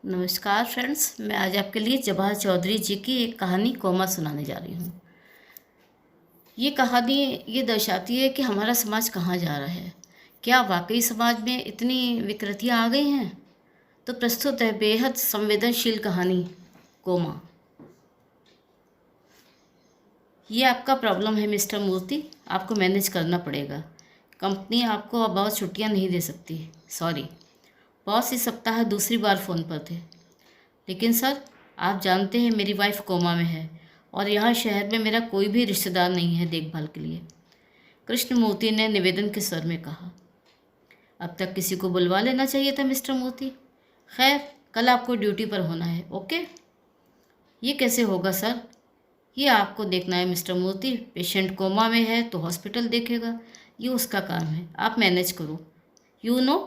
नमस्कार फ्रेंड्स, मैं आज आपके लिए जवाहर चौधरी जी की एक कहानी कोमा सुनाने जा रही हूँ। ये कहानी ये दर्शाती है कि हमारा समाज कहाँ जा रहा है। क्या वाकई समाज में इतनी विकृतियाँ आ गई हैं? तो प्रस्तुत है बेहद संवेदनशील कहानी कोमा। ये आपका प्रॉब्लम है मिस्टर मूर्ति, आपको मैनेज करना पड़ेगा। कंपनी आपको अब बहुत छुट्टियाँ नहीं दे सकती। सॉरी। बॉस इस सप्ताह दूसरी बार फ़ोन पर थे। लेकिन सर, आप जानते हैं मेरी वाइफ कोमा में है और यहाँ शहर में मेरा कोई भी रिश्तेदार नहीं है देखभाल के लिए, कृष्णमूर्ति ने निवेदन के स्वर में कहा। अब तक किसी को बुलवा लेना चाहिए था मिस्टर मूर्ति। खैर, कल आपको ड्यूटी पर होना है, ओके? ये कैसे होगा सर? ये आपको देखना है मिस्टर मूर्ति। पेशेंट कोमा में है तो हॉस्पिटल देखेगा, ये उसका काम है। आप मैनेज करो। यू नो,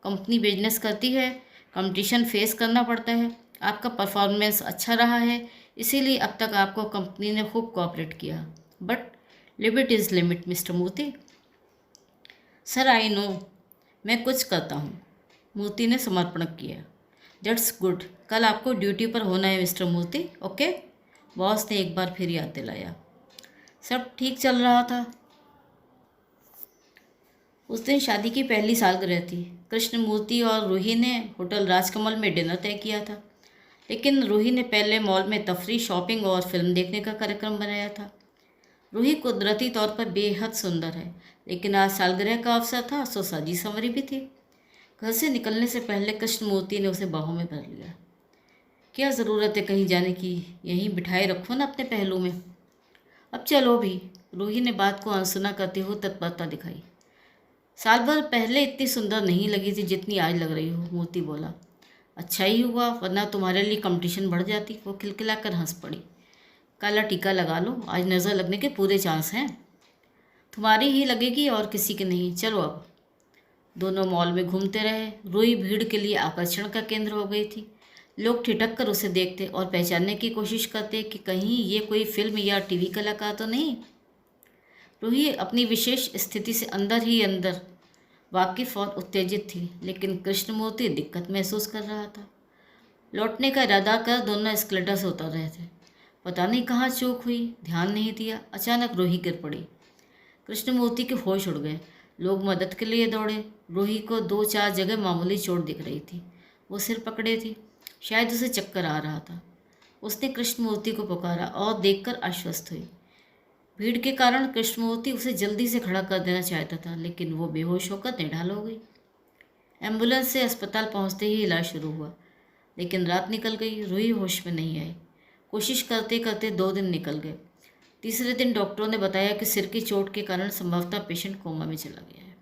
कंपनी बिजनेस करती है, कंपटीशन फेस करना पड़ता है। आपका परफॉर्मेंस अच्छा रहा है, इसीलिए अब तक आपको कंपनी ने खूब कोऑपरेट किया। But limit is limit mister Murthy. Sir I know, मैं कुछ करता हूँ, मूर्ति ने समर्पण किया। That's good. कल आपको ड्यूटी पर होना है मिस्टर मूर्ति, ओके? बॉस ने एक बार फिर याद दिलाया। सब ठीक चल रहा था। उस दिन शादी की पहली सालगिरह थी। कृष्णमूर्ति और रूही ने होटल राजकमल में डिनर तय किया था, लेकिन रूही ने पहले मॉल में तफरी, शॉपिंग और फिल्म देखने का कार्यक्रम बनाया था। रूही कुदरती तौर पर बेहद सुंदर है, लेकिन आज सालगिरह का अवसर था, सो सजी संवरी भी थी। घर से निकलने से पहले कृष्णमूर्ति ने उसे बाहों में भर लिया। क्या ज़रूरत है कहीं जाने की, यहीं बिठाए रखो ना अपने पहलू में। अब चलो भी। रूही ने बात को अनसुना करते हुए तत्परता दिखाई। साल भर पहले इतनी सुंदर नहीं लगी थी जितनी आज लग रही हो, मूर्ति बोला। अच्छा ही हुआ, वरना तुम्हारे लिए कंपटीशन बढ़ जाती। वो खिलखिलाकर हंस पड़ी। काला टीका लगा लो, आज नज़र लगने के पूरे चांस हैं। तुम्हारी ही लगेगी और किसी की नहीं। चलो अब। दोनों मॉल में घूमते रहे। रूही भीड़ के लिए आकर्षण का केंद्र हो गई थी। लोग ठिठक कर उसे देखते और पहचानने की कोशिश करते कि कहीं ये कोई फिल्म या टीवी कलाकार तो नहीं। रूही अपनी विशेष स्थिति से अंदर ही अंदर वाकिफ और उत्तेजित थी, लेकिन कृष्णमूर्ति दिक्कत महसूस कर रहा था। लौटने का इरादा कर दोनों एस्केलेटर से उतर रहे थे। पता नहीं कहाँ चूक हुई, ध्यान नहीं दिया। अचानक रूही गिर पड़ी। कृष्णमूर्ति के होश उड़ गए। लोग मदद के लिए दौड़े। रूही को 2-4 जगह मामूली चोट दिख रही थी। वो सिर पकड़े थी, शायद उसे चक्कर आ रहा था। उसने कृष्णमूर्ति को पुकारा और देखकर आश्वस्त हुई। भीड़ के कारण कृष्णमूर्ति उसे जल्दी से खड़ा कर देना चाहता था, लेकिन वो बेहोश होकर निढाल हो गई। एम्बुलेंस से अस्पताल पहुंचते ही इलाज शुरू हुआ, लेकिन रात निकल गई। रूही होश में नहीं आई। कोशिश करते करते 2 दिन निकल गए। तीसरे दिन डॉक्टरों ने बताया कि सिर की चोट के कारण संभवतः पेशेंट कोमा में चला गया है।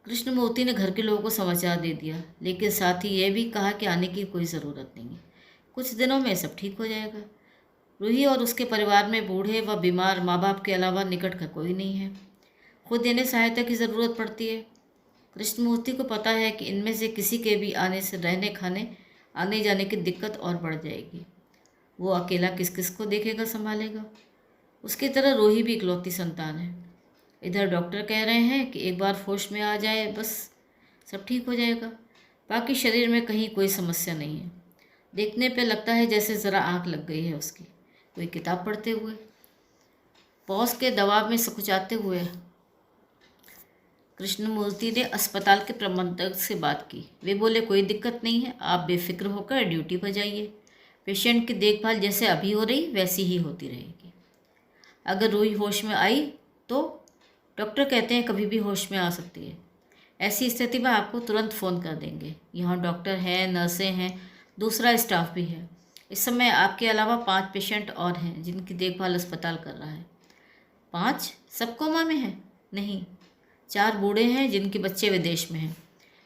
कृष्णमूर्ति ने घर के लोगों को समाचार दे दिया, लेकिन साथ ही यह भी कहा कि आने की कोई ज़रूरत नहीं है, कुछ दिनों में सब ठीक हो जाएगा। रूही और उसके परिवार में बूढ़े व बीमार माँ बाप के अलावा निकट का कोई नहीं है। खुद इन्हें सहायता की ज़रूरत पड़ती है। कृष्णमूर्ति को पता है कि इनमें से किसी के भी आने से रहने खाने आने जाने की दिक्कत और बढ़ जाएगी। वो अकेला किस किस को देखेगा, संभालेगा। उसकी तरह रूही भी इकलौती संतान है। इधर डॉक्टर कह रहे हैं कि एक बार होश में आ जाए बस सब ठीक हो जाएगा। बाकी शरीर में कहीं कोई समस्या नहीं है। देखने पे लगता है जैसे ज़रा आँख लग गई है उसकी, कोई किताब पढ़ते हुए। बॉस के दबाव में सकुचाते हुए कृष्णमूर्ति ने अस्पताल के प्रबंधक से बात की। वे बोले कोई दिक्कत नहीं है, आप बेफिक्र होकर ड्यूटी पर जाइए। पेशेंट की देखभाल जैसे अभी हो रही वैसी ही होती रहेगी। अगर रूही होश में आई तो डॉक्टर कहते हैं कभी भी होश में आ सकती है। ऐसी स्थिति में आपको तुरंत फ़ोन कर देंगे। यहाँ डॉक्टर हैं, नर्सें हैं, दूसरा स्टाफ भी है। इस समय आपके अलावा 5 पेशेंट और हैं जिनकी देखभाल अस्पताल कर रहा है। 5? सब कोमा में हैं? नहीं, 4 बूढ़े हैं जिनके बच्चे विदेश में हैं।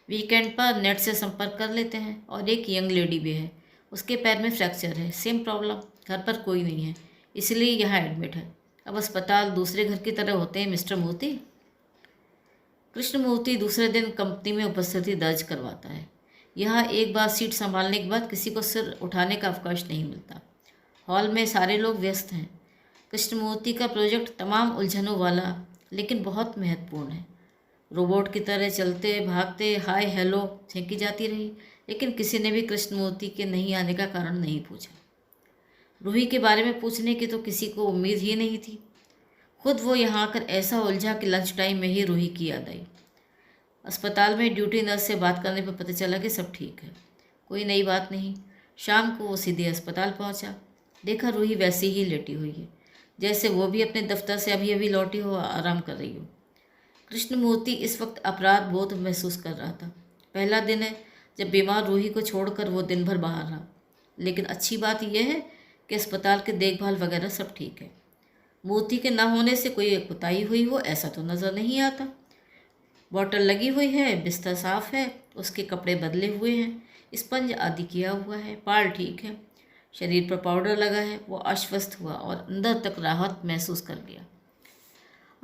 वीकेंड पर नेट से संपर्क कर लेते हैं। और एक यंग लेडी भी है, उसके पैर में फ्रैक्चर है। सेम प्रॉब्लम, घर पर कोई नहीं है, इसलिए यहाँ एडमिट है। अब अस्पताल दूसरे घर की तरह होते हैं मिस्टर मूर्ति। कृष्णमूर्ति दूसरे दिन कंपनी में उपस्थिति दर्ज करवाता है। यहाँ एक बार सीट संभालने के बाद किसी को सिर उठाने का अवकाश नहीं मिलता। हॉल में सारे लोग व्यस्त हैं। कृष्णमूर्ति का प्रोजेक्ट तमाम उलझनों वाला लेकिन बहुत महत्वपूर्ण है। रोबोट की तरह चलते भागते हाय हेलो फेंकी जाती रही, लेकिन किसी ने भी कृष्णमूर्ति के नहीं आने का कारण नहीं पूछा। रूही के बारे में पूछने की तो किसी को उम्मीद ही नहीं थी। खुद वो यहाँ आकर ऐसा उलझा कि लंच टाइम में ही रूही की याद आई। अस्पताल में ड्यूटी नर्स से बात करने पर पता चला कि सब ठीक है, कोई नई बात नहीं। शाम को वो सीधे अस्पताल पहुंचा। देखा रूही वैसी ही लेटी हुई है, जैसे वो भी अपने दफ्तर से अभी अभी लौटी हो, आराम कर रही हो। कृष्णमूर्ति इस वक्त अपराध बोध महसूस कर रहा था। पहला दिन है जब बीमार रूही को छोड़कर वो दिन भर बाहर रहा। लेकिन अच्छी बात यह है कि अस्पताल की देखभाल वगैरह सब ठीक है। मूर्ति के ना होने से कोई कुताही हुई हो ऐसा तो नज़र नहीं आता। बॉटल लगी हुई है, बिस्तर साफ है, उसके कपड़े बदले हुए हैं, स्पंज आदि किया हुआ है, बाल ठीक है, शरीर पर पाउडर लगा है। वो आश्वस्त हुआ और अंदर तक राहत महसूस कर लिया।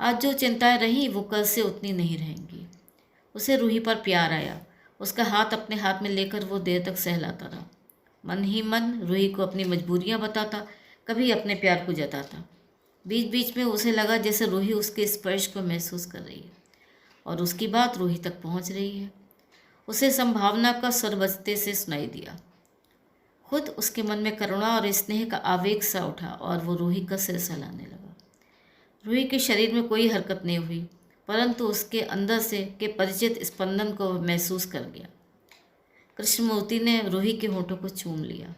आज जो चिंताएं रहीं वो कल से उतनी नहीं रहेंगी। उसे रूही पर प्यार आया। उसका हाथ अपने हाथ में लेकर वो देर तक सहलाता रहा। मन ही मन रूही को अपनी मजबूरियां बताता, कभी अपने प्यार को जताता। बीच बीच में उसे लगा जैसे रूही उसके स्पर्श को महसूस कर रही है और उसकी बात रूही तक पहुंच रही है। उसे संभावना का स्वर बजते से सुनाई दिया। खुद उसके मन में करुणा और स्नेह का आवेग सा उठा और वो रूही का सिर सहलाने लगा। रूही के शरीर में कोई हरकत नहीं हुई, परंतु उसके अंदर से के परिचित स्पंदन को महसूस कर गया। कृष्णमूर्ति ने रूही के होठों को चूम लिया।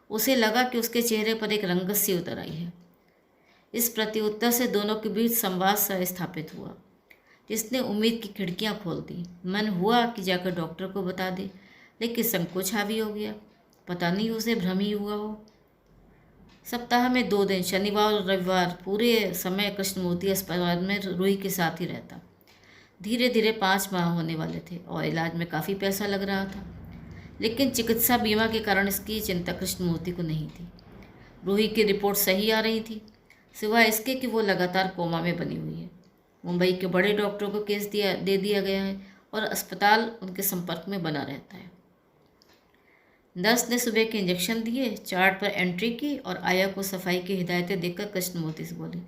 उसे लगा कि उसके चेहरे पर एक रंगत सी उतर आई है। इस प्रत्युत्तर से दोनों के बीच संवाद सा स्थापित हुआ, जिसने उम्मीद की खिड़कियां खोल दी। मन हुआ कि जाकर डॉक्टर को बता दे, लेकिन संकोच हावी हो गया। पता नहीं उसे भ्रम ही हुआ हो। सप्ताह में 2 दिन, शनिवार और रविवार, पूरे समय कृष्णमूर्ति अस्पताल में रूही के साथ ही रहता। धीरे धीरे 5 माह होने वाले थे और इलाज में काफ़ी पैसा लग रहा था, लेकिन चिकित्सा बीमा के कारण इसकी चिंता कृष्णमूर्ति को नहीं थी। रूही की रिपोर्ट सही आ रही थी, सिवाय इसके कि वो लगातार कोमा में बनी हुई है। मुंबई के बड़े डॉक्टरों को केस दे दिया गया है और अस्पताल उनके संपर्क में बना रहता है। नर्स ने सुबह के इंजेक्शन दिए, चार्ट पर एंट्री की और आया को सफाई की हिदायतें देकर कृष्णमूर्ति से बोली,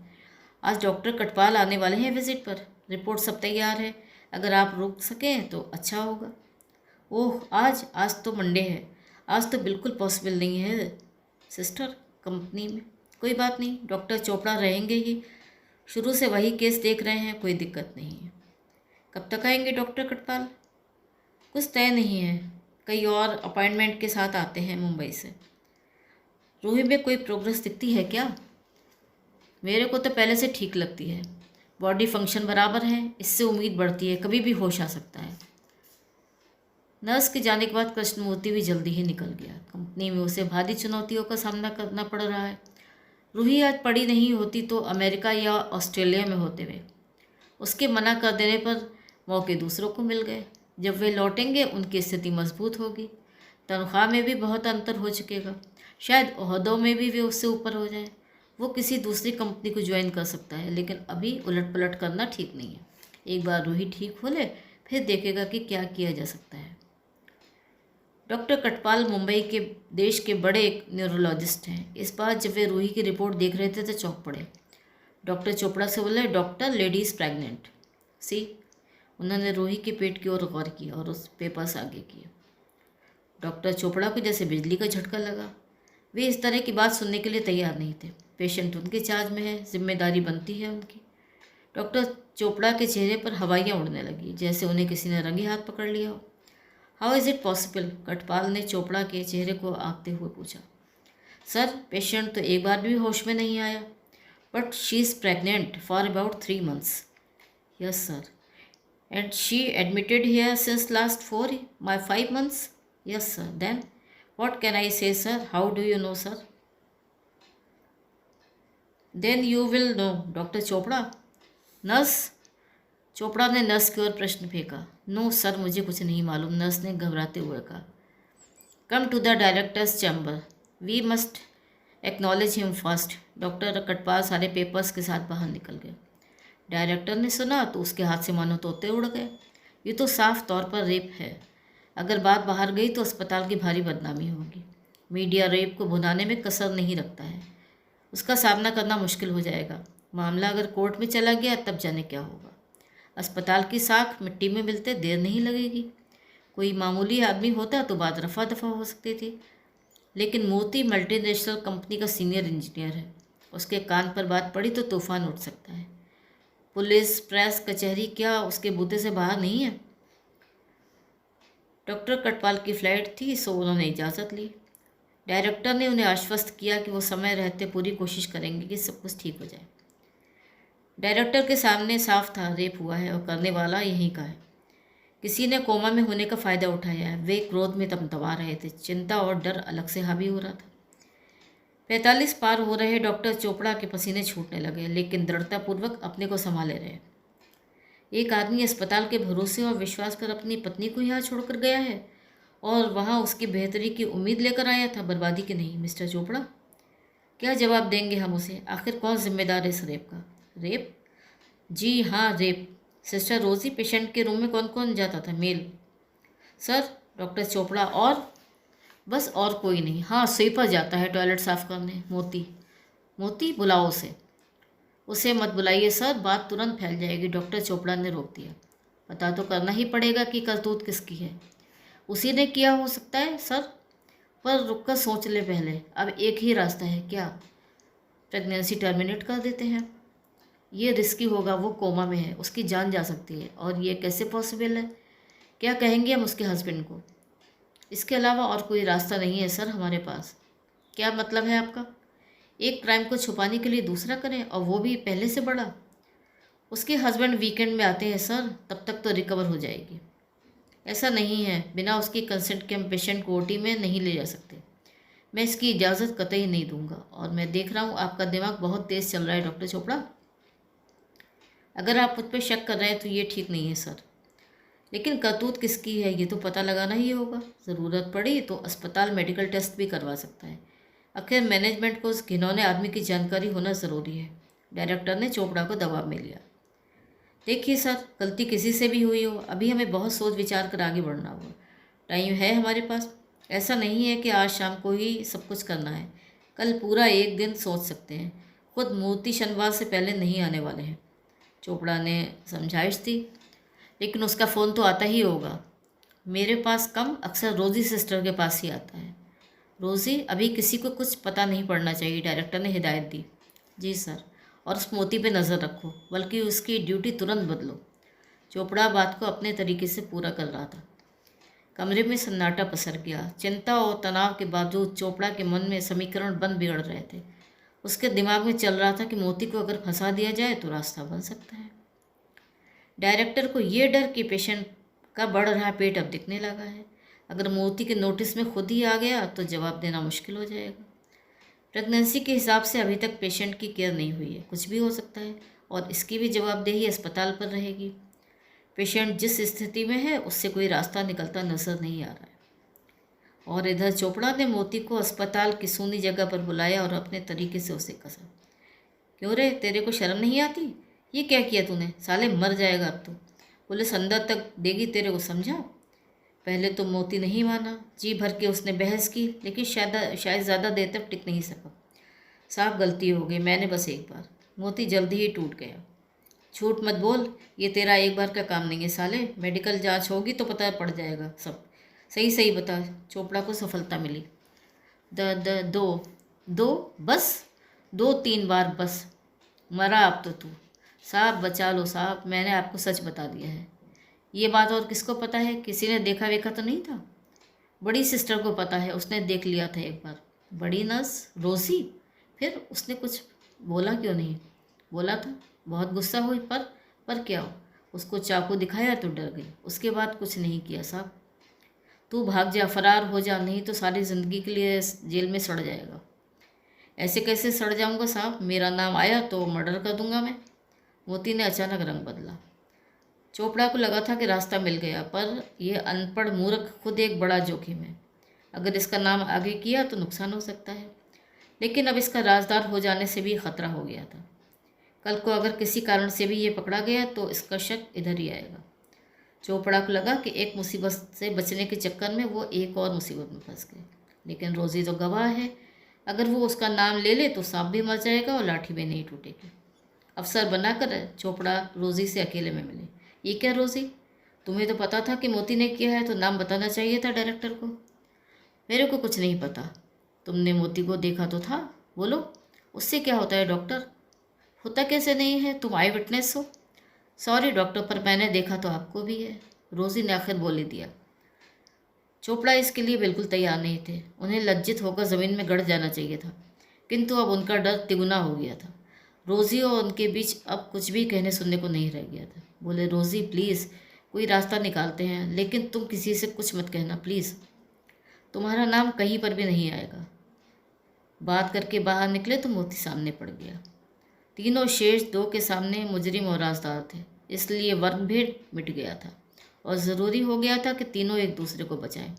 आज डॉक्टर कटपाल आने वाले हैं विजिट पर। रिपोर्ट सब तैयार है, अगर आप रुक सकें तो अच्छा होगा। ओह, आज तो मंडे है, आज तो बिल्कुल पॉसिबल नहीं है सिस्टर, कंपनी में। कोई बात नहीं, डॉक्टर चोपड़ा रहेंगे ही, शुरू से वही केस देख रहे हैं, कोई दिक्कत नहीं है। कब तक आएंगे डॉक्टर कटपाल? कुछ तय नहीं है, कई और अपॉइंटमेंट के साथ आते हैं मुंबई से। रूही में कोई प्रोग्रेस दिखती है क्या? मेरे को तो पहले से ठीक लगती है, बॉडी फंक्शन बराबर है, इससे उम्मीद बढ़ती है, कभी भी होश आ सकता है। नर्स के जाने के बाद कृष्णमूर्ति भी जल्दी ही निकल गया। कंपनी में उसे भारी चुनौतियों का सामना करना पड़ रहा है। रूही आज पड़ी नहीं होती तो अमेरिका या ऑस्ट्रेलिया में होते वे। उसके मना कर देने पर मौके दूसरों को मिल गए। जब वे लौटेंगे उनकी स्थिति मजबूत होगी, तनख्वाह में भी बहुत अंतर हो चुकेगा, शायद ओहदों में भी वे उससे ऊपर हो जाए। वो किसी दूसरी कंपनी को ज्वाइन कर सकता है, लेकिन अभी उलट पलट करना ठीक नहीं है। एक बार रूही ठीक हो ले, फिर देखेगा कि क्या किया जा सकता है। डॉक्टर कटपाल मुंबई के देश के बड़े एक न्यूरोलॉजिस्ट हैं। इस बार जब वे रूही की रिपोर्ट देख रहे थे तो चौंक पड़े। डॉक्टर चोपड़ा से बोले, डॉक्टर, लेडी इज़ प्रेग्नेंट, सी। उन्होंने रूही के पेट की ओर गौर किया और उस पेपर्स आगे किए। डॉक्टर चोपड़ा को जैसे बिजली का झटका लगा। वे इस तरह की बात सुनने के लिए तैयार नहीं थे। पेशेंट उनके चार्ज में है, जिम्मेदारी बनती है उनकी। डॉक्टर चोपड़ा के चेहरे पर हवाइयाँ उड़ने लगी, जैसे उन्हें किसी ने रंगे हाथ पकड़ लिया हो। How is it possible? Katpal ने चोपड़ा के चेहरे को आंकते हुए पूछा। सर, पेशेंट तो एक बार भी होश में नहीं आया, but she is pregnant for about 3 months। Yes sir. And she admitted here since last 5 months? Yes, sir. Then, what can I say, sir? How do you know, sir? Then you will know, Dr. Chopra. Nurse? Chopra ने nurse की ओर प्रश्न फेंका। No sir, मुझे कुछ नहीं मालूम, nurse ने घबराते हुए कहा। Come to the director's chamber, we must acknowledge him first. Doctor Katpal सारे पेपर्स के साथ बाहर निकल गए। डायरेक्टर ने सुना तो उसके हाथ से मानो तोते उड़ गए। ये तो साफ तौर पर रेप है। अगर बात बाहर गई तो अस्पताल की भारी बदनामी होगी। मीडिया रेप को भुनाने में कसर नहीं रखता है। उसका सामना करना मुश्किल हो जाएगा। मामला अगर कोर्ट में चला गया तब जाने क्या होगा। अस्पताल की साख मिट्टी में मिलते देर नहीं लगेगी। कोई मामूली आदमी होता तो बात रफा दफा हो सकती थी, लेकिन मोती मल्टीनेशनल कंपनी का सीनियर इंजीनियर है। उसके कान पर बात पड़ी तो तूफान उठ सकता है। पुलिस, प्रेस, कचहरी क्या उसके बूते से बाहर नहीं है। डॉक्टर कटवाल की फ्लाइट थी, सो उन्होंने इजाज़त ली। डायरेक्टर ने उन्हें आश्वस्त किया कि वो समय रहते पूरी कोशिश करेंगे कि सब कुछ ठीक हो जाए। डायरेक्टर के सामने साफ था, रेप हुआ है और करने वाला यहीं का है। किसी ने कोमा में होने का फ़ायदा उठाया है। वे क्रोध में तमतमा रहे थे। चिंता और डर अलग से हावी हो रहा था। 45 पार हो रहे डॉक्टर चोपड़ा के पसीने छूटने लगे, लेकिन दृढ़तापूर्वक अपने को संभाले रहे। एक आदमी अस्पताल के भरोसे और विश्वास पर अपनी पत्नी को यहाँ छोड़कर गया है और वहाँ उसकी बेहतरी की उम्मीद लेकर आया था, बर्बादी की नहीं। मिस्टर चोपड़ा, क्या जवाब देंगे हम उसे? आखिर कौन जिम्मेदार है इस रेप का? रेप? जी हाँ, रेप। सिस्टर रोजी, पेशेंट के रूम में कौन कौन जाता था? मेल सर, डॉक्टर चोपड़ा और? बस, और कोई नहीं। हाँ, स्वीपर जाता है टॉयलेट साफ करने। मोती? मोती, बुलाओ उसे। उसे मत बुलाइए सर, बात तुरंत फैल जाएगी। डॉक्टर चोपड़ा ने रोक दिया। पता तो करना ही पड़ेगा कि करतूत किसकी है। उसी ने किया हो सकता है सर, पर रुककर सोच ले पहले। अब एक ही रास्ता है। क्या? प्रेगनेंसी टर्मिनेट कर देते हैं। ये रिस्की होगा, वो कोमा में है, उसकी जान जा सकती है। और ये कैसे पॉसिबल है? क्या कहेंगे हम उसके हस्बैंड को? इसके अलावा और कोई रास्ता नहीं है सर हमारे पास। क्या मतलब है आपका? एक क्राइम को छुपाने के लिए दूसरा करें, और वो भी पहले से बड़ा। उसके हस्बैंड वीकेंड में आते हैं सर, तब तक तो रिकवर हो जाएगी। ऐसा नहीं है, बिना उसकी कंसेंट के हम पेशेंट को ओटी में नहीं ले जा सकते। मैं इसकी इजाज़त कतई नहीं दूंगा। और मैं देख रहा हूँ आपका दिमाग बहुत तेज़ चल रहा है डॉक्टर चोपड़ा। अगर आप मुझ पर शक कर रहे हैं तो ये ठीक नहीं है सर। लेकिन करतूत किसकी है ये तो पता लगाना ही होगा। ज़रूरत पड़ी तो अस्पताल मेडिकल टेस्ट भी करवा सकता है। आखिर मैनेजमेंट को उस घिनौने आदमी की जानकारी होना ज़रूरी है। डायरेक्टर ने चोपड़ा को दबाव में लिया। देखिए सर, गलती किसी से भी हुई हो, अभी हमें बहुत सोच विचार कर आगे बढ़ना होगा। टाइम है हमारे पास। ऐसा नहीं है कि आज शाम को ही सब कुछ करना है। कल पूरा एक दिन सोच सकते हैं। खुद मूर्ति शनिवार से पहले नहीं आने वाले हैं। चोपड़ा ने समझाइश दी। लेकिन उसका फ़ोन तो आता ही होगा। मेरे पास कम, अक्सर रोज़ी सिस्टर के पास ही आता है। रोज़ी, अभी किसी को कुछ पता नहीं पड़ना चाहिए, डायरेक्टर ने हिदायत दी। जी सर। और उस मोती पे नज़र रखो, बल्कि उसकी ड्यूटी तुरंत बदलो। चोपड़ा बात को अपने तरीके से पूरा कर रहा था। कमरे में सन्नाटा पसर गया। चिंता और तनाव के बावजूद चोपड़ा के मन में समीकरण बन बिगड़ रहे थे। उसके दिमाग में चल रहा था कि मोती को अगर फंसा दिया जाए तो रास्ता बन सकता है। डायरेक्टर को ये डर कि पेशेंट का बढ़ रहा पेट अब दिखने लगा है। अगर मोती के नोटिस में खुद ही आ गया तो जवाब देना मुश्किल हो जाएगा। प्रेगनेंसी के हिसाब से अभी तक पेशेंट की केयर नहीं हुई है, कुछ भी हो सकता है, और इसकी भी जवाबदेही अस्पताल पर रहेगी। पेशेंट जिस स्थिति में है उससे कोई रास्ता निकलता नजर नहीं आ रहा है। और इधर चोपड़ा ने मोती को अस्पताल की सूनी जगह पर बुलाया और अपने तरीके से उसे कसा। क्यों रे, तेरे को शर्म नहीं आती? ये क्या किया तूने? साले मर जाएगा अब तो। पुलिस अंदर तक देगी तेरे को, समझा? पहले तो मोती नहीं माना। जी भर के उसने बहस की, लेकिन शायद ज़्यादा देर तक टिक नहीं सका। साफ गलती हो गई, मैंने बस एक बार। मोती जल्दी ही टूट गया। झूठ मत बोल, ये तेरा एक बार का काम नहीं है साले। मेडिकल जांच होगी तो पता पड़ जाएगा सब। सही सही बता। चोपड़ा को सफलता मिली। दो दो बस, 2-3 बार बस। मरा अब तो तू। साहब बचा लो साहब, मैंने आपको सच बता दिया है। ये बात और किसको पता है? किसी ने देखा वेखा तो नहीं था? बड़ी सिस्टर को पता है, उसने देख लिया था एक बार। बड़ी नर्स रोसी? फिर उसने कुछ बोला क्यों नहीं? बोला था, बहुत गुस्सा हुई, पर क्या हो? उसको चाकू दिखाया तो डर गई। उसके बाद कुछ नहीं किया साहब। तू भाग जा, फरार हो जा, नहीं तो सारी ज़िंदगी के लिए जेल में सड़ जाएगा। ऐसे कैसे सड़ जाऊंगा साहब? मेरा नाम आया तो मर्डर कर दूंगा मैं। मोती ने अचानक रंग बदला। चोपड़ा को लगा था कि रास्ता मिल गया, पर यह अनपढ़ मूर्ख खुद एक बड़ा जोखिम है। अगर इसका नाम आगे किया तो नुकसान हो सकता है, लेकिन अब इसका राजदार हो जाने से भी खतरा हो गया था। कल को अगर किसी कारण से भी ये पकड़ा गया तो इसका शक इधर ही आएगा। चोपड़ा को लगा कि एक मुसीबत से बचने के चक्कर में वो एक और मुसीबत में फंस गए। लेकिन रोज़ी तो गवाह है, अगर वो उसका नाम ले ले तो सांप भी मर जाएगा और लाठी भी नहीं टूटेगी। अफसर बनाकर चोपड़ा रोज़ी से अकेले में मिले। ये क्या रोज़ी, तुम्हें तो पता था कि मोती ने किया है, तो नाम बताना चाहिए था डायरेक्टर को। मेरे को कुछ नहीं पता। तुमने मोती को देखा तो था, बोलो। उससे क्या होता है डॉक्टर? होता कैसे नहीं है, तुम आई विटनेस हो। सॉरी डॉक्टर, पर मैंने देखा तो आपको भी है, रोज़ी ने आखिर बोल ही दिया। चोपड़ा इसके लिए बिल्कुल तैयार नहीं थे। उन्हें लज्जित होकर ज़मीन में गड़ जाना चाहिए था, किंतु अब उनका डर तिगुना हो गया था। रोज़ी और उनके बीच अब कुछ भी कहने सुनने को नहीं रह गया था। बोले, रोज़ी प्लीज़, कोई रास्ता निकालते हैं, लेकिन तुम किसी से कुछ मत कहना प्लीज़। तुम्हारा नाम कहीं पर भी नहीं आएगा। बात करके बाहर निकले तो मोती सामने पड़ गया। तीनों शेष दो के सामने मुजरिम और राजदार थे, इसलिए वर्गभेद मिट गया था और ज़रूरी हो गया था कि तीनों एक दूसरे को बचाएं।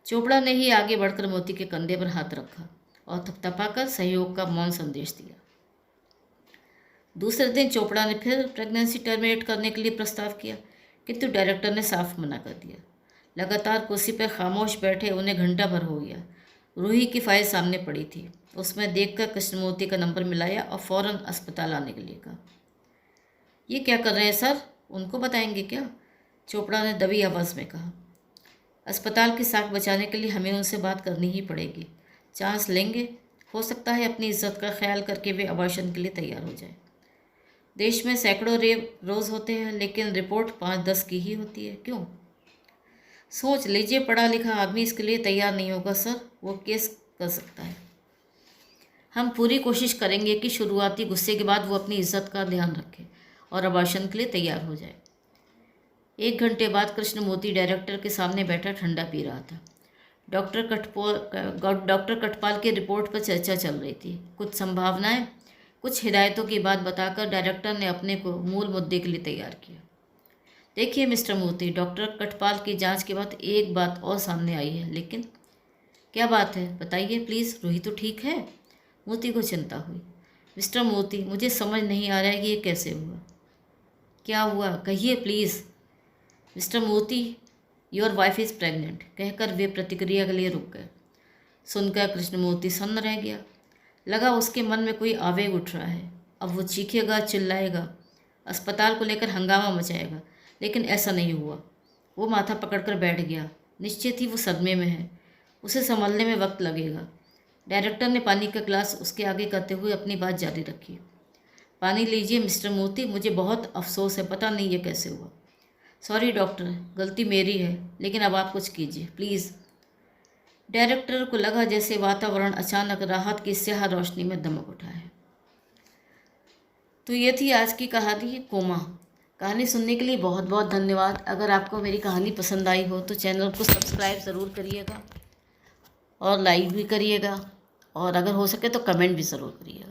चोपड़ा ने ही आगे बढ़कर मोती के कंधे पर हाथ रखा और थपथपाकर सहयोग का मौन संदेश दिया। दूसरे दिन चोपड़ा ने फिर प्रेगनेंसी टर्मिनेट करने के लिए प्रस्ताव किया, किंतु डायरेक्टर ने साफ मना कर दिया। लगातार कुर्सी पर खामोश बैठे उन्हें घंटा भर हो गया। रूही की फाइल सामने पड़ी थी, उसमें देखकर कृष्णमूर्ति का नंबर मिलाया और फौरन अस्पताल आने के लिए कहा। ये क्या कर रहे हैं सर, उनको बताएंगे क्या? चोपड़ा ने दबी आवाज़ में कहा। अस्पताल की साख बचाने के लिए हमें उनसे बात करनी ही पड़ेगी। चांस लेंगे, हो सकता है अपनी इज्जत का ख्याल करके वे अबॉर्शन के लिए तैयार हो जाए। देश में सैकड़ों रेप रोज़ होते हैं, लेकिन रिपोर्ट 5-10 की ही होती है, क्यों? सोच लीजिए, पढ़ा लिखा आदमी इसके लिए तैयार नहीं होगा सर, वो केस कर सकता है। हम पूरी कोशिश करेंगे कि शुरुआती गुस्से के बाद वो अपनी इज्जत का ध्यान रखे और अबॉर्शन के लिए तैयार हो जाए। 1 घंटे बाद कृष्णमूर्ति डायरेक्टर के सामने बैठा ठंडा पी रहा था। डॉक्टर कटपाल की रिपोर्ट पर चर्चा चल रही थी। कुछ संभावनाएं, कुछ हिदायतों की बात बताकर डायरेक्टर ने अपने को मूल मुद्दे के लिए तैयार किया। देखिए मिस्टर मूर्ति, डॉक्टर कटपाल की जांच के बाद एक बात और सामने आई है। लेकिन क्या बात है, बताइए प्लीज़। रूही तो ठीक है? मूर्ति को चिंता हुई। मिस्टर मूर्ति, मुझे समझ नहीं आ रहा है कि ये कैसे हुआ। क्या हुआ, कहिए please. Mister Murthy, your wife is pregnant, कहकर वे प्रतिक्रिया के लिए रुक गए। सुनकर कृष्णमूर्ति सन्न रह गया। लगा उसके मन में कोई आवेग उठ रहा है। अब वो चीखेगा, चिल्लाएगा, अस्पताल को लेकर हंगामा मचाएगा, लेकिन ऐसा नहीं हुआ। वो माथा पकड़कर बैठ गया। निश्चित ही वो सदमे में है, उसे संभलने में वक्त लगेगा। डायरेक्टर ने पानी का ग्लास उसके आगे करते हुए अपनी बात जारी रखी। पानी लीजिए मिस्टर मूर्ति, मुझे बहुत अफसोस है, पता नहीं ये कैसे हुआ। सॉरी डॉक्टर, गलती मेरी है, लेकिन अब आप कुछ कीजिए प्लीज़। डायरेक्टर को लगा जैसे वातावरण अचानक राहत की स्याह रोशनी में दमक उठा है। तो ये थी आज की कहानी कोमा। कहानी सुनने के लिए बहुत बहुत धन्यवाद। अगर आपको मेरी कहानी पसंद आई हो तो चैनल को सब्सक्राइब ज़रूर करिएगा और लाइक भी करिएगा, और अगर हो सके तो कमेंट भी ज़रूर करिएगा।